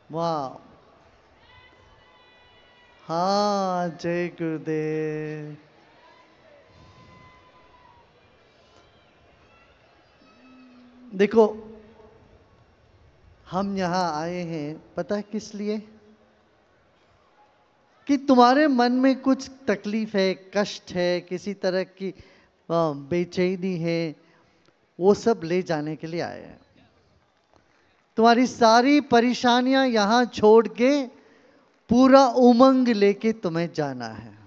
वाह। हाँ, जय गुरुदेव। देखो, हम यहाँ आए हैं पता है किस लिए? कि तुम्हारे मन में कुछ तकलीफ है, कष्ट है, किसी तरह की बेचैनी है, वो सब ले जाने के लिए आए हैं। तुम्हारी सारी परेशानियां यहाँ छोड़ के पूरा उमंग लेके तुम्हें जाना है।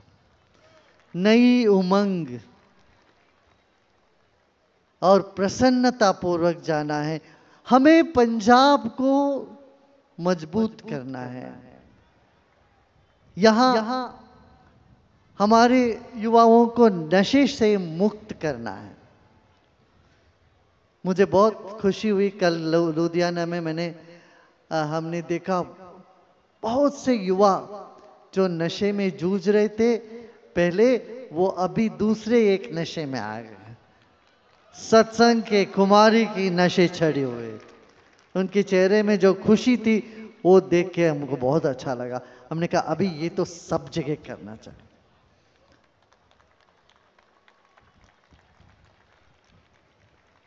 नई उमंग और प्रसन्नता पूर्वक जाना है। हमें पंजाब को मजबूत करना है। यहाँ हमारे युवाओं को नशे से मुक्त करना है। मुझे बहुत खुशी हुई कल लुधियाना में हमने देखा बहुत से युवा जो नशे में जूझ रहे थे पहले, वो अभी दूसरे एक नशे में आ गए। सत्संग के कुमारी की नशे चढ़े हुए, उनके चेहरे में जो खुशी थी वो देख के हमको बहुत अच्छा लगा। हमने कहा अभी ये तो सब जगह करना चाहिए।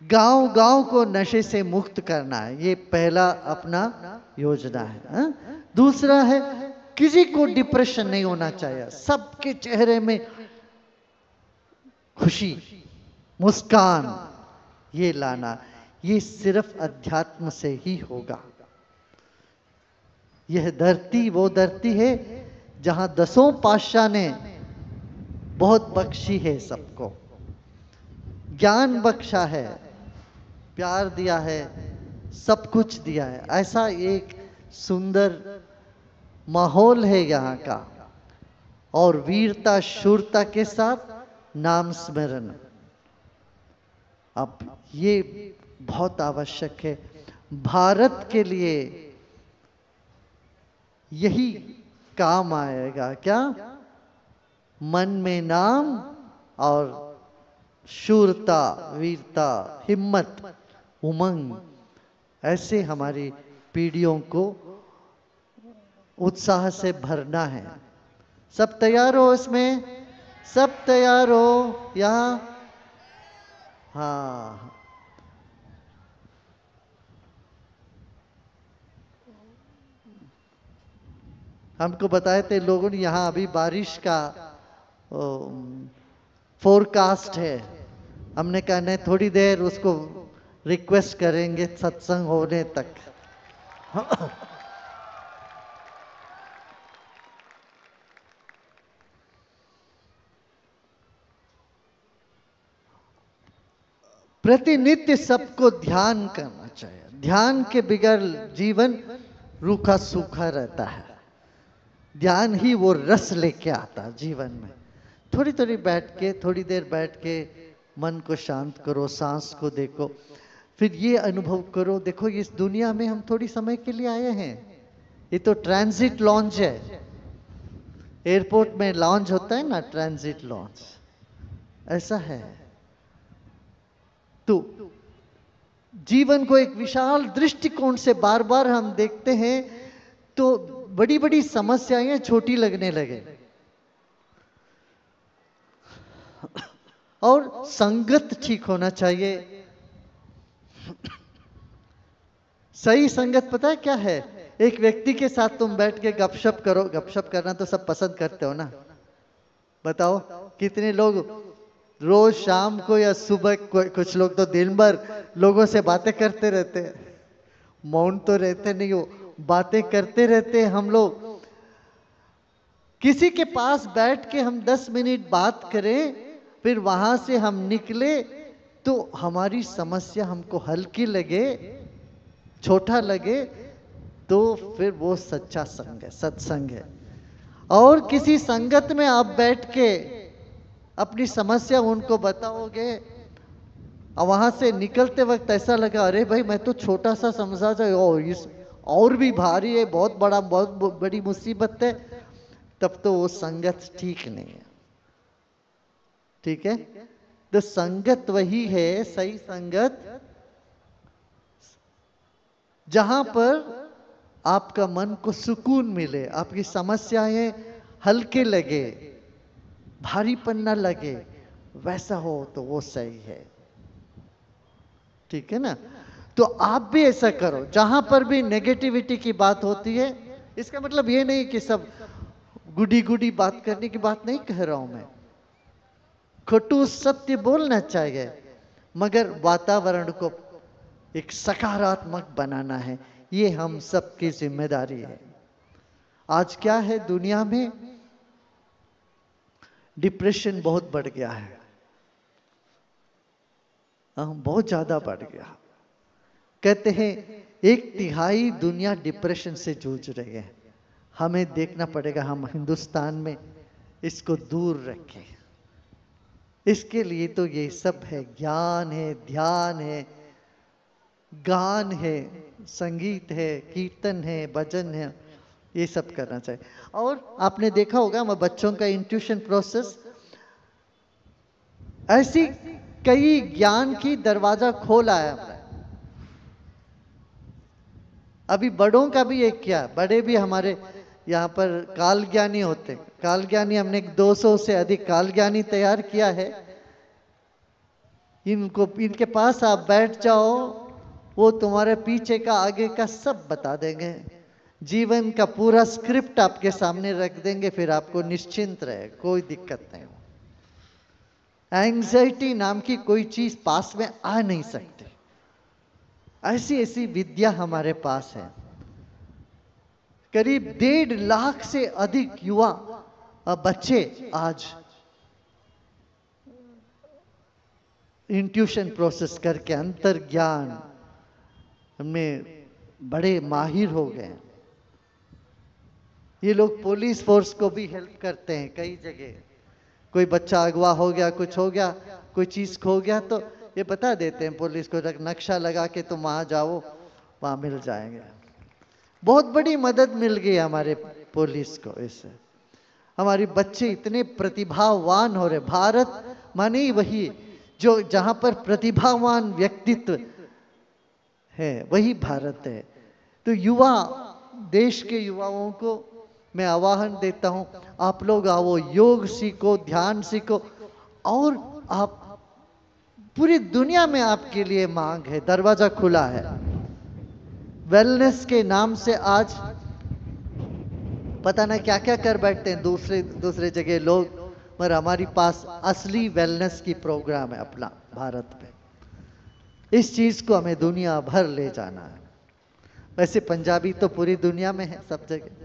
गांव गांव को नशे से मुक्त करना है, ये पहला अपना योजना है। दूसरा है किसी को डिप्रेशन नहीं होना चाहिए, सबके चेहरे में खुशी, मुस्कान ये लाना। ये सिर्फ अध्यात्म से ही होगा। यह धरती वो धरती है जहां दसों पातशाह ने बहुत बख्शी है, सबको ज्ञान बख्शा है, प्यार दिया है, सब कुछ दिया है। ऐसा एक सुंदर माहौल है यहाँ का, और वीरता शूरता के साथ नाम स्मरण। अब ये बहुत आवश्यक है भारत के लिए। यही काम आएगा क्या? मन में नाम और शूरता, वीरता, हिम्मत, उमंग, ऐसे हमारी पीढ़ियों को उत्साह से भरना है। सब तैयार हो इसमें? सब तैयार हो यहाँ? हाँ, हमको बताए थे लोगों ने यहाँ अभी बारिश का फोरकास्ट है। हमने कहा नहीं, थोड़ी देर उसको रिक्वेस्ट करेंगे सत्संग होने तक। प्रतिनित्य सबको ध्यान करना चाहिए। ध्यान के बिगैर जीवन रूखा सूखा रहता है। ध्यान ही वो रस लेके आता जीवन में। थोड़ी थोड़ी बैठ के, थोड़ी देर बैठ के मन को शांत करो, सांस को देखो, फिर ये अनुभव करो। देखो इस दुनिया में हम थोड़ी समय के लिए आए हैं। ये तो ट्रांजिट लॉन्च है। एयरपोर्ट में लॉन्च होता है ना, ट्रांजिट लॉन्च, ऐसा है। तो जीवन को एक विशाल दृष्टिकोण से बार बार हम देखते हैं तो बड़ी बड़ी समस्याएं छोटी लगने लगे। और संगत ठीक होना चाहिए। सही संगत पता है क्या है? एक व्यक्ति के साथ तुम बैठ के गपशप करो। गपशप करना तो सब पसंद करते हो ना? बताओ कितने लोग रोज शाम को या सुबह को, कुछ लोग तो दिन भर लोगों से बातें करते रहते हैं। मौन तो रहते नहीं हो, बातें करते रहते हैं हम लोग। किसी के पास बैठ के हम 10 मिनट बात करें, फिर वहां से हम निकले तो हमारी समस्या हमको हल्की लगे, छोटा लगे, तो फिर वो सच्चा संग है, सत्संग है। और किसी संगत में आप बैठ के अपनी समस्या उनको बताओगे और वहां से निकलते वक्त ऐसा लगा अरे भाई मैं तो छोटा सा समझा था, और भी भारी है, बहुत बड़ी मुसीबत है, तब तो वो संगत ठीक नहीं है। ठीक है? तो संगत वही है, सही संगत, जहां पर आपका मन को सुकून मिले, आपकी समस्याएं हल्के लगे, भारीपन ना लगे, वैसा हो तो वो सही है। ठीक है ना? तो आप भी ऐसा करो। जहां पर भी नेगेटिविटी की बात होती है, इसका मतलब ये नहीं कि सब गुडी गुडी बात करने की बात नहीं कह रहा हूं मैं। खटूस सत्य बोलना चाहिए, मगर वातावरण को एक सकारात्मक बनाना है, ये हम सबकी जिम्मेदारी है। आज क्या है दुनिया में, डिप्रेशन बहुत बढ़ गया है। बहुत ज्यादा बढ़ गया। कहते हैं 1/3 दुनिया डिप्रेशन से जूझ रही है। हमें देखना पड़ेगा, हम हिंदुस्तान में इसको दूर रखें। इसके लिए तो ये सब है, ज्ञान है, ध्यान है, गान है, संगीत है, कीर्तन है, भजन है, ये सब करना चाहिए। और आपने देखा होगा मैं बच्चों का इंट्यूशन प्रोसेस, ऐसी कई ज्ञान की दरवाजा खोला है हमने। अभी बड़ों का भी एक क्या, बड़े भी हमारे यहाँ पर काल ज्ञानी होते। काल ज्ञानी हमने 200 से अधिक काल ज्ञानी तैयार किया है। इनके पास आप बैठ जाओ, वो तुम्हारे पीछे का आगे का सब बता देंगे। जीवन का पूरा स्क्रिप्ट आपके सामने रख देंगे, फिर आपको निश्चिंत रहे, कोई दिक्कत नहीं हो। एंग्जाइटी नाम की कोई चीज पास में आ नहीं सकती। ऐसी ऐसी विद्या हमारे पास है। करीब 1.5 लाख से अधिक युवा बच्चे आज इंट्यूशन प्रोसेस करके अंतर ज्ञान में बड़े माहिर हो गए। ये लोग पुलिस फोर्स को भी हेल्प करते हैं कई जगह। कोई बच्चा अगवा हो गया, कुछ हो गया, कोई चीज खो गया, तो ये बता देते हैं पुलिस को, नक्शा लगा के तुम वहां जाओ, वहां मिल जाएंगे। बहुत बड़ी मदद मिल गई हमारे पुलिस को इससे। हमारे बच्चे इतने प्रतिभावान हो रहे। भारत माने वही जो जहां पर प्रतिभावान व्यक्तित्व है, वही भारत है। तो युवा, देश के युवाओं को मैं आह्वान देता हूं, आप लोग आओ, योग सीखो, ध्यान सीखो, और आप पूरी दुनिया में आपके लिए मांग है, दरवाजा खुला है। वेलनेस के नाम से आज पता ना क्या क्या कर बैठते हैं दूसरे जगह लोग, मगर हमारे पास असली वेलनेस की प्रोग्राम है अपना भारत में। इस चीज को हमें दुनिया भर ले जाना है। वैसे पंजाबी तो पूरी दुनिया में है, सब जगह।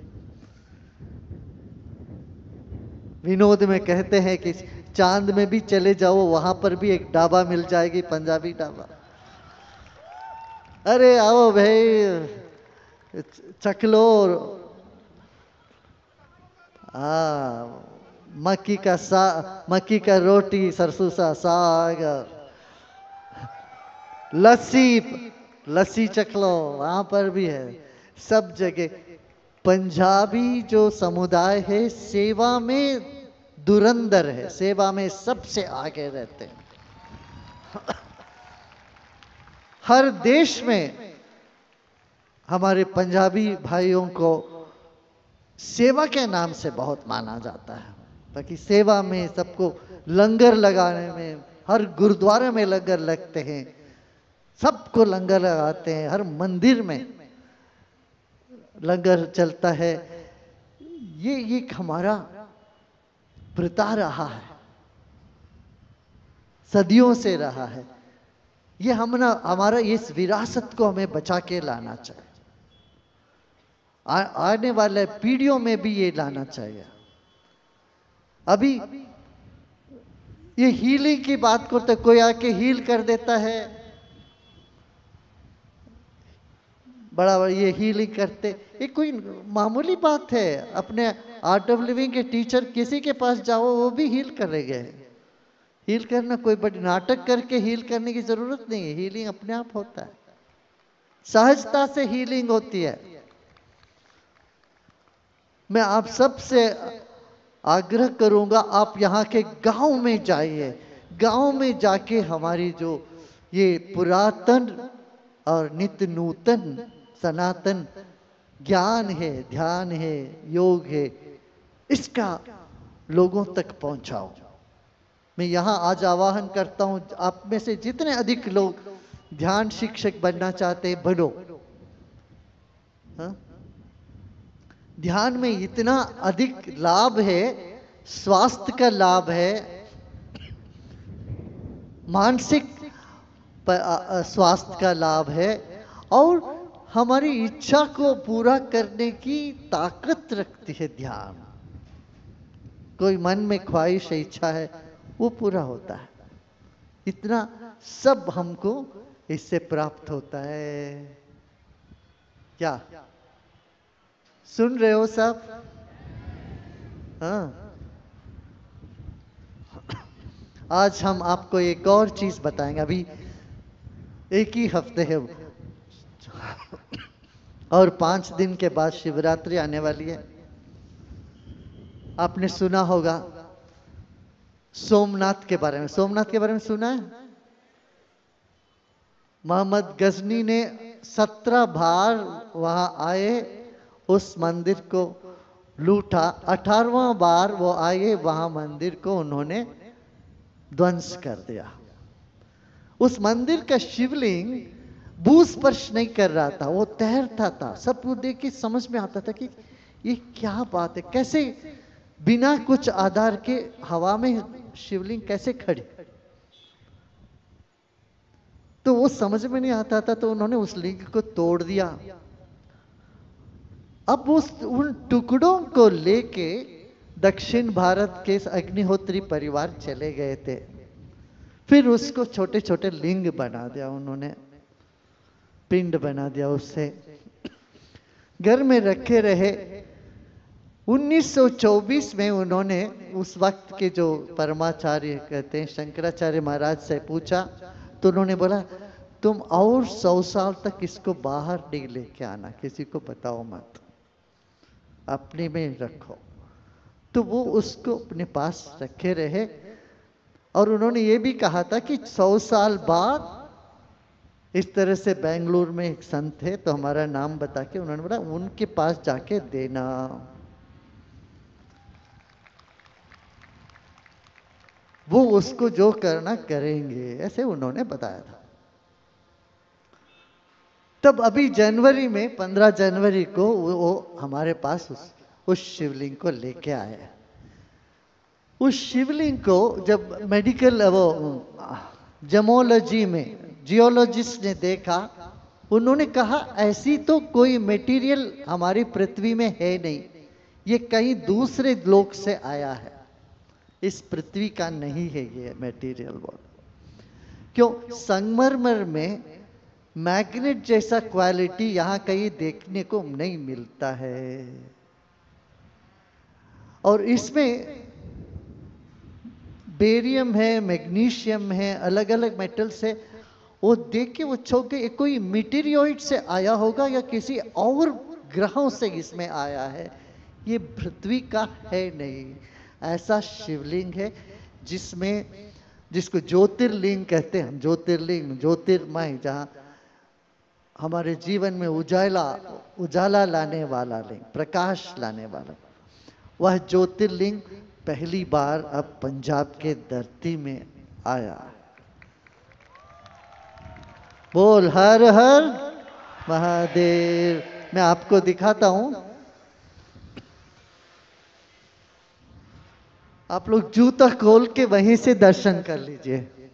विनोद में कहते हैं कि चांद में भी चले जाओ, वहां पर भी एक ढाबा मिल जाएगी, पंजाबी ढाबा। अरे आओ भाई, चखलो। मक्की का रोटी, सरसों सा साग, लस्सी चखलो, वहां पर भी है। सब जगह पंजाबी जो समुदाय है सेवा में धुरंधर है, सेवा में सबसे आगे रहते हैं। हर देश में हमारे पंजाबी भाइयों को सेवा के नाम से बहुत माना जाता है। ताकि सेवा में सबको लंगर लगाने में, हर गुरुद्वारे में लंगर लगते हैं, सबको लंगर लगाते हैं, हर मंदिर में लंगर चलता है। ये हमारा प्रथा रहा है, सदियों से रहा है। ये हमारा इस विरासत को हमें बचा के लाना चाहिए। आने वाले पीढ़ियों में भी ये लाना चाहिए। अभी ये हीलिंग की बात करते, कोई आके हील कर देता है, बड़ा ये हीलिंग करते, ये कोई मामूली बात है। अपने आर्ट ऑफ लिविंग के टीचर किसी के पास जाओ, वो भी हील करेंगे। हील करना कोई बड़ी नाटक करके हील करने की जरूरत नहीं है। हीलिंग अपने आप होता है, सहजता से हीलिंग होती है। मैं आप सबसे आग्रह करूंगा, आप यहाँ के गांव में जाइए। गांव में जाके हमारी जो ये पुरातन और नित्य नूतन सनातन ज्ञान है, ध्यान है, योग है, इसका लोगों तक पहुंचाओ। मैं यहां आज आवाहन करता हूं, आप में से जितने अधिक लोग ध्यान शिक्षक बनना चाहते हैं बनो। हाँ? ध्यान में इतना अधिक लाभ है, स्वास्थ्य का लाभ है, मानसिक स्वास्थ्य का लाभ है, और हमारी इच्छा को पूरा करने की ताकत रखती है ध्यान। कोई मन में ख्वाहिश है, इच्छा है, वो पूरा होता है। इतना सब हमको इससे प्राप्त होता है। क्या सुन रहे हो सब? हाँ। आज हम आपको एक और चीज बताएंगे। अभी एक ही हफ्ते है और 5 दिन के बाद शिवरात्रि आने वाली है। आपने सुना होगा सोमनाथ के बारे में। सोमनाथ के बारे में सुना है? मोहम्मद गजनी ने 17 बार वहां आए, उस मंदिर को लूटा। 18वां बार वो आए, वहां मंदिर को उन्होंने ध्वंस कर दिया। उस मंदिर का शिवलिंग भू स्पर्श नहीं कर रहा था, वो तैरता था। सब वो देख के समझ में आता था कि ये क्या बात है, कैसे बिना कुछ आधार के हवा में शिवलिंग कैसे खड़ी। तो वो समझ में नहीं आता था, तो उन्होंने उस लिंग को तोड़ दिया। अब उन टुकड़ों को लेके दक्षिण भारत के अग्निहोत्री परिवार चले गए थे। फिर उसको छोटे छोटे लिंग बना दिया उन्होंने, पिंड बना दिया, उससे घर में रखे रहे। 1924 में उन्होंने उस वक्त के जो परमाचार्य कहते हैं शंकराचार्य महाराज से पूछा, तो उन्होंने बोला तुम और 100 साल तक इसको बाहर नहीं लेके आना, किसी को बताओ मत, अपने में रखो। तो वो उसको अपने पास रखे रहे। और उन्होंने ये भी कहा था कि 100 साल बाद इस तरह से बेंगलुरु में एक संत थे, तो हमारा नाम बता के उन्होंने बोला उनके पास जाके देना। वो उसको जो करना करेंगे, ऐसे उन्होंने बताया था। तब अभी जनवरी में 15 जनवरी को वो हमारे पास उस शिवलिंग को लेके आए। उस शिवलिंग को जब मेडिकल वो जेमोलॉजी में जियोलॉजिस्ट ने देखा, उन्होंने कहा ऐसी तो कोई मटेरियल हमारी पृथ्वी में है नहीं, ये कहीं दूसरे लोक से आया है, इस पृथ्वी का नहीं है ये मटेरियल। बोल क्यों? संगमरमर में मैग्नेट जैसा क्वालिटी यहां कहीं देखने को नहीं मिलता है। और इसमें बेरियम है, मैग्नीशियम है, अलग अलग मेटल्स है। वो देख के वो चौंक गए, कोई मीटेरियोइड से आया होगा या किसी और ग्रहों से इसमें आया है, ये पृथ्वी का है नहीं। ऐसा शिवलिंग है जिसमें, जिसको ज्योतिर्लिंग कहते हैं हम, ज्योतिर्लिंग, ज्योतिर्मय, जहां हमारे जीवन में उजाला लाने वाला लिंग, प्रकाश लाने वाला, वह ज्योतिर्लिंग पहली बार अब पंजाब के धरती में आया। बोल हर हर महादेव। मैं आपको दिखाता हूं, आप लोग जूता खोल के वहीं से दर्शन कर लीजिए।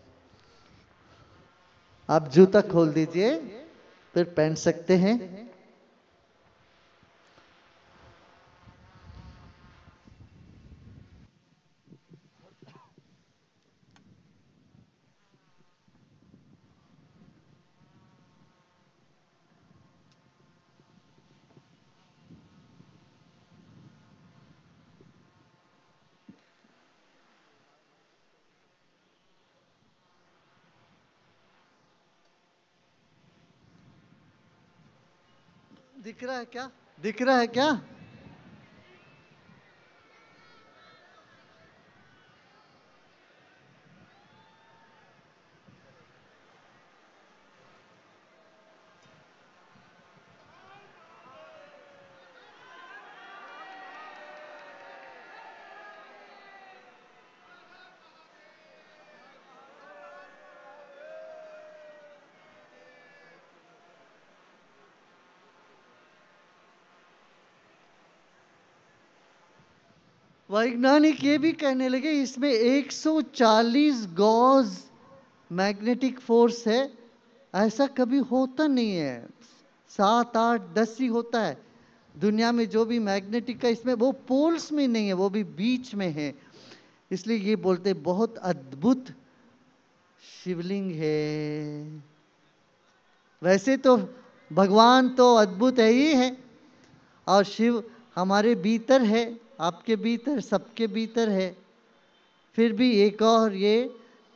आप जूता खोल दीजिए, फिर पहन सकते हैं। दिख रहा है क्या? दिख रहा है क्या? वैज्ञानिक ये भी कहने लगे इसमें 140 गॉज मैग्नेटिक फोर्स है, ऐसा कभी होता नहीं है, 7 8 10 ही होता है दुनिया में जो भी मैग्नेटिक का, इसमें वो पोल्स में नहीं है, वो भी बीच में है। इसलिए ये बोलते बहुत अद्भुत शिवलिंग है। वैसे तो भगवान तो अद्भुत है ही है, और शिव हमारे भीतर है, आपके भीतर, सबके भीतर है। फिर भी एक और ये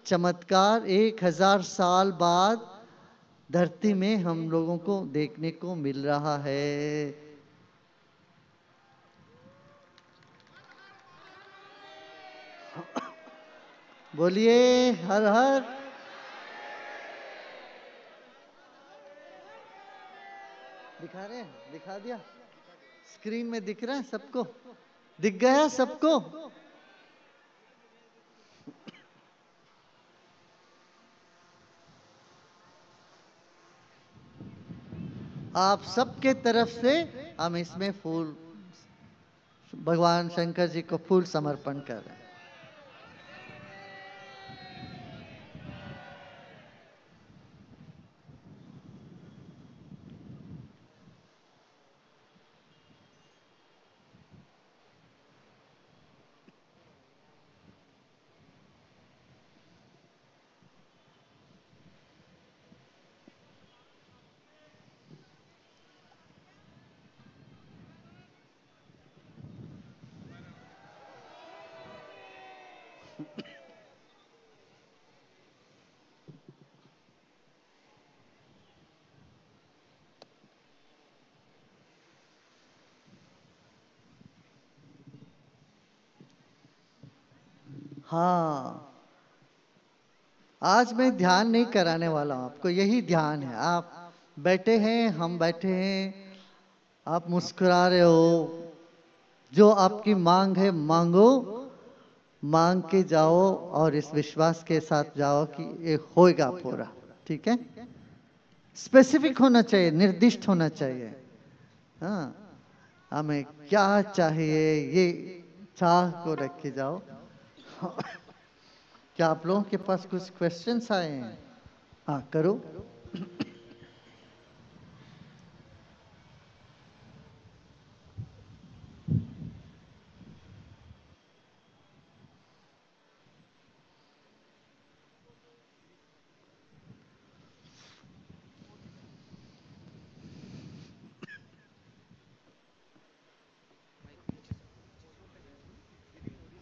चमत्कार 1000 साल बाद धरती में हम लोगों को देखने को मिल रहा है। बोलिए हर हर। दिखा रहे हैं, दिखा दिया, स्क्रीन में दिख रहा है सबको, दिख गया सबको। आप सबके तरफ से हम इसमें फूल, भगवान शंकर जी को फूल समर्पण कर रहे हैं। हाँ, आज मैं ध्यान नहीं कराने वाला हूं आपको, यही ध्यान है। आप बैठे हैं, हम बैठे हैं, आप मुस्कुरा रहे हो, जो आपकी मांग है मांगो, मांग के जाओ और इस विश्वास के साथ जाओ कि ये होएगा पूरा। ठीक है, स्पेसिफिक होना चाहिए, निर्दिष्ट होना चाहिए। हाँ, हमें क्या चाहिए ये चाह को रख के जाओ। क्या आप लोगों के पास कुछ क्वेश्चंस आए हैं? हाँ, करो।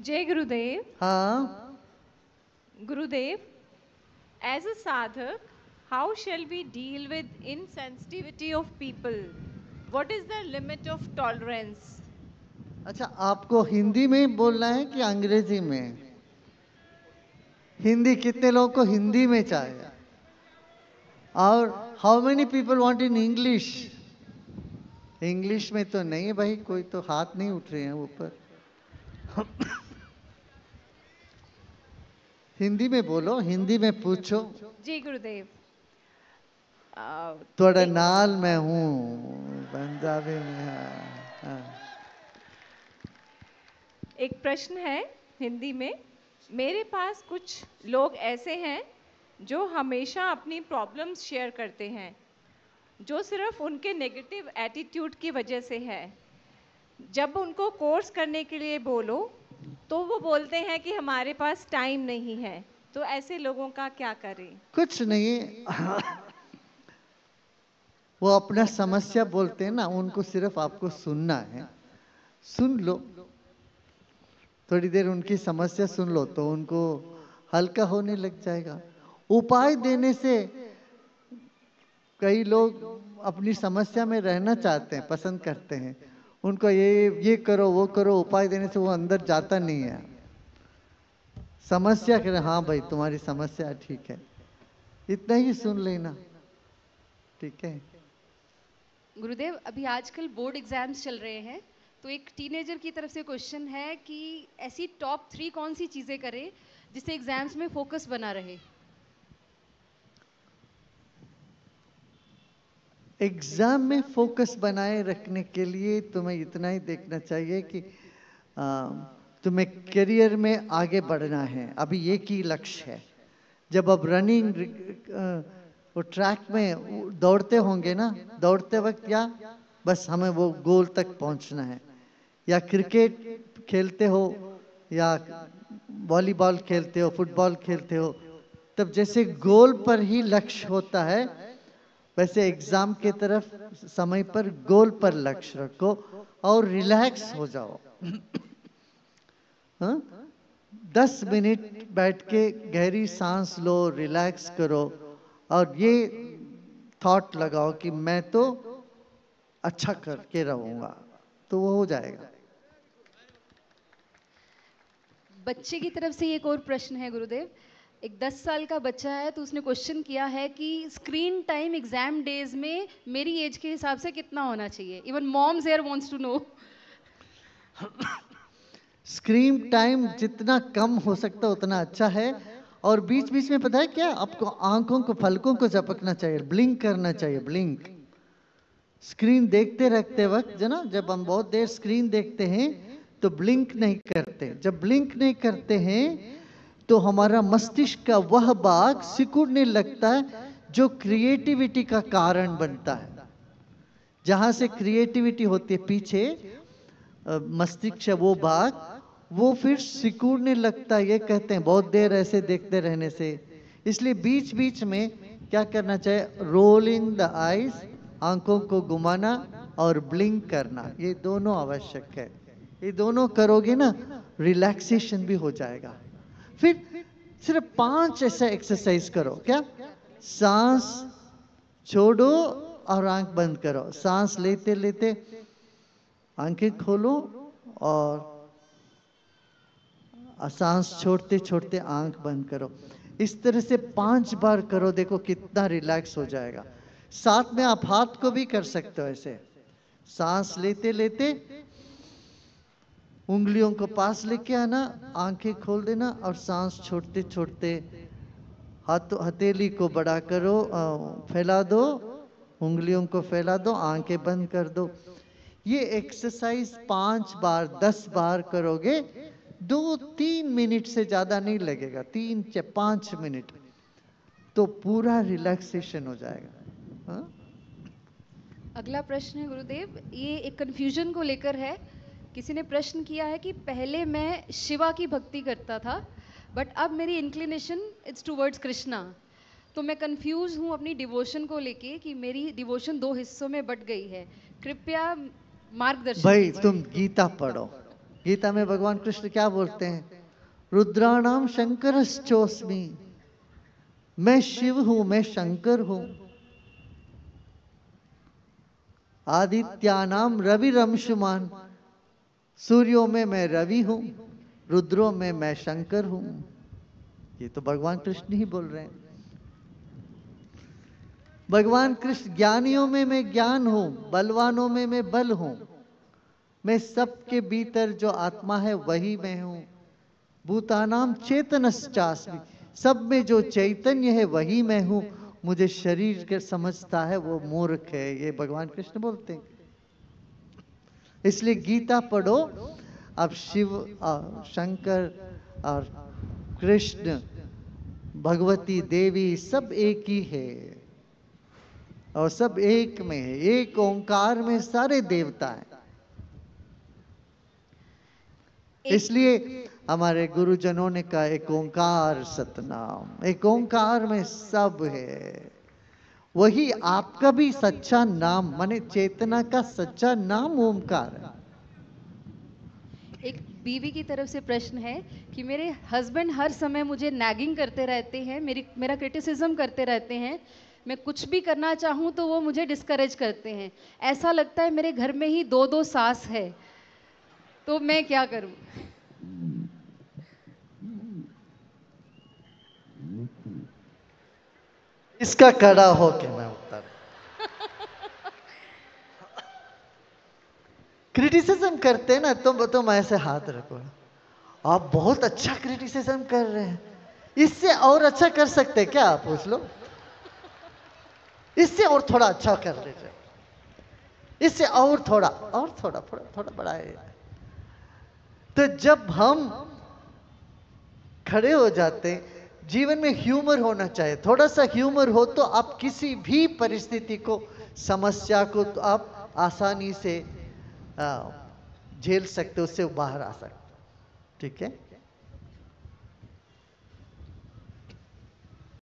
जय गुरुदेव। हाँ, Gurudev, as a sadhak, how shall we deal with insensitivity of people? What is the limit of tolerance? अच्छा, आपको हिंदी में बोलना है कि अंग्रेजी में? हिंदी, कितने लोगों को हिंदी में चाहिए? और how many people want in English? English में तो नहीं है भाई, कोई तो हाथ नहीं उठ रहे हैं ऊपर। हिंदी में बोलो, हिंदी में पूछो। जी गुरुदेव। थोड़ा एक नाल में हूँ, पंजाबी में। हाँ। एक प्रश्न है हिंदी में। मेरे पास कुछ लोग ऐसे हैं जो हमेशा अपनी प्रॉब्लम्स शेयर करते हैं, जो सिर्फ उनके नेगेटिव एटीट्यूड की वजह से है। जब उनको कोर्स करने के लिए बोलो तो वो बोलते हैं कि हमारे पास टाइम नहीं है। तो ऐसे लोगों का क्या करें? कुछ नहीं, वो अपना समस्या बोलते हैं ना, उनको सिर्फ आपको सुनना है, सुन लो, थोड़ी देर उनकी समस्या सुन लो तो उनको हल्का होने लग जाएगा। उपाय देने से कई लोग अपनी समस्या में रहना चाहते हैं, पसंद करते हैं, उनको ये करो वो करो, उपाय देने से वो अंदर जाता नहीं है। समस्या करें, हाँ भाई तुम्हारी समस्या ठीक है, इतना ही सुन लेना। ठीक है गुरुदेव, अभी आजकल बोर्ड एग्जाम्स चल रहे हैं, तो एक टीनेजर की तरफ से क्वेश्चन है कि ऐसी टॉप 3 कौन सी चीज़ें करें जिससे एग्जाम्स में फोकस बना रहे? एग्जाम में फोकस बनाए रखने के लिए तुम्हें इतना ही देखना चाहिए कि तुम्हें करियर में आगे बढ़ना है, अभी एक ही लक्ष्य है। जब अब रनिंग वो ट्रैक में दौड़ते होंगे ना, दौड़ते वक्त क्या बस हमें वो गोल तक पहुंचना है, या क्रिकेट खेलते हो या वॉलीबॉल खेलते हो, फुटबॉल खेलते हो, तब जैसे गोल पर ही लक्ष्य होता है, वैसे एग्जाम के तरफ समय पर गोल पर लक्ष्य रखो और रिलैक्स हो जाओ। हाँ? 10 मिनट बैठ के गहरी सांस लो, रिलैक्स करो और ये थॉट लगाओ कि मैं तो अच्छा करके रहूंगा, तो वो हो जाएगा। बच्चे की तरफ से एक और प्रश्न है गुरुदेव। एक 10 साल का बच्चा है, तो उसने क्वेश्चन किया है कि स्क्रीन टाइम एग्जाम डेज में मेरी एज के हिसाब से कितना होना चाहिए। Even moms here wants to know. Screen time जितना कम हो सकता है उतना अच्छा है। और बीच बीच में पता है क्या, आपको आंखों को, पलकों को झपकना चाहिए, ब्लिंक करना चाहिए, ब्लिंक। स्क्रीन देखते रखते वक्त जो ना, जब हम बहुत देर स्क्रीन देखते हैं तो ब्लिंक नहीं करते। जब ब्लिंक नहीं करते हैं तो हमारा मस्तिष्क का वह भाग सिकुड़ने लगता है जो क्रिएटिविटी का कारण बनता है। जहां से क्रिएटिविटी होती है पीछे मस्तिष्क वो भाग, वो फिर सिकुड़ने लगता है। ये कहते हैं बहुत देर ऐसे देखते रहने से। इसलिए बीच बीच में क्या करना चाहिए, रोलिंग द आईज, आंखों को घुमाना और ब्लिंक करना, ये दोनों आवश्यक है। ये दोनों करोगे ना, रिलैक्सेशन भी हो जाएगा। फिर सिर्फ 5 ऐसा एक्सरसाइज करो। क्या? सांस छोड़ो और आंख बंद करो, सांस लेते लेते आंखें खोलो और सांस छोड़ते छोड़ते आंख बंद करो। इस तरह से 5 बार करो, देखो कितना रिलैक्स हो जाएगा। साथ में आप हाथ को भी कर सकते हो ऐसे, सांस लेते लेते उंगलियों को पास लेके आना, आंखें खोल देना और सांस छोड़ते छोड़ते हथेली को बड़ा करो, फैला दो, उंगलियों को फैला दो, आंखें बंद कर दो। ये एक्सरसाइज 5 बार 10 बार करोगे, 2-3 मिनट से ज्यादा नहीं लगेगा, 3-5 मिनट, तो पूरा रिलैक्सेशन हो जाएगा। हाँ? अगला प्रश्न है गुरुदेव, ये एक कंफ्यूजन को लेकर है। किसी ने प्रश्न किया है कि पहले मैं शिवा की भक्ति करता था, बट अब मेरी इंक्लिनेशन इट्स टुवर्ड्स कृष्णा। तो मैं कंफ्यूज हूँ अपनी डिवोशन को लेके कि मेरी डिवोशन 2 हिस्सों में बट गई है। कृपया मार्गदर्शन भाई कीजिए। तुम गीता पढ़ो, गीता में भगवान कृष्ण क्या बोलते हैं, रुद्राणाम शंकरश्चोस्मि, मैं शिव हूं, मैं शंकर हूं। आदित्यानाम रवि रंशुमान, सूर्यों में मैं रवि हूं, रुद्रों में मैं शंकर हूं। ये तो भगवान कृष्ण ही बोल रहे हैं। भगवान कृष्ण, ज्ञानियों में मैं ज्ञान हूं, बलवानों में मैं बल हूं, मैं सबके भीतर जो आत्मा है वही मैं हूं। भूतानाम चेतनश्चास्मि, सब में जो चैतन्य है वही मैं हूं। मुझे शरीर के समझता है वो मूर्ख है, ये भगवान कृष्ण बोलते हैं। इसलिए गीता पढ़ो। अब शिव और शंकर और कृष्ण, भगवती देवी सब एक ही है और सब एक में है, एक ओंकार में सारे देवता हैं। इसलिए हमारे गुरुजनों ने कहा एक ओंकार सतनाम, एक ओंकार में सब है। वही आपका भी सच्चा नाम, माने चेतना का सच्चा नाम ओंकार है। एक बीवी की तरफ से प्रश्न है कि मेरे हस्बैंड हर समय मुझे नैगिंग करते रहते हैं, मेरा क्रिटिसिज्म करते रहते हैं। मैं कुछ भी करना चाहूँ तो वो मुझे डिस्करेज करते हैं। ऐसा लगता है मेरे घर में ही 2-2 सास है, तो मैं क्या करूं? इसका कड़ा हो के मैं उत्तर, क्रिटिसिज्म करते हैं ना, तुम ऐसे हाथ रखो, आप बहुत अच्छा क्रिटिसिज्म कर रहे हैं, इससे और अच्छा कर सकते क्या, आप पूछ लो, इससे और थोड़ा अच्छा कर लीजिए, इससे और थोड़ा थोड़ा बढ़ाए। तो जब हम खड़े हो जाते हैं, जीवन में ह्यूमर होना चाहिए, थोड़ा सा ह्यूमर हो तो आप किसी भी परिस्थिति को, समस्या को तो आप आसानी से झेल सकते हो, उससे बाहर आ सकते हो। ठीक है।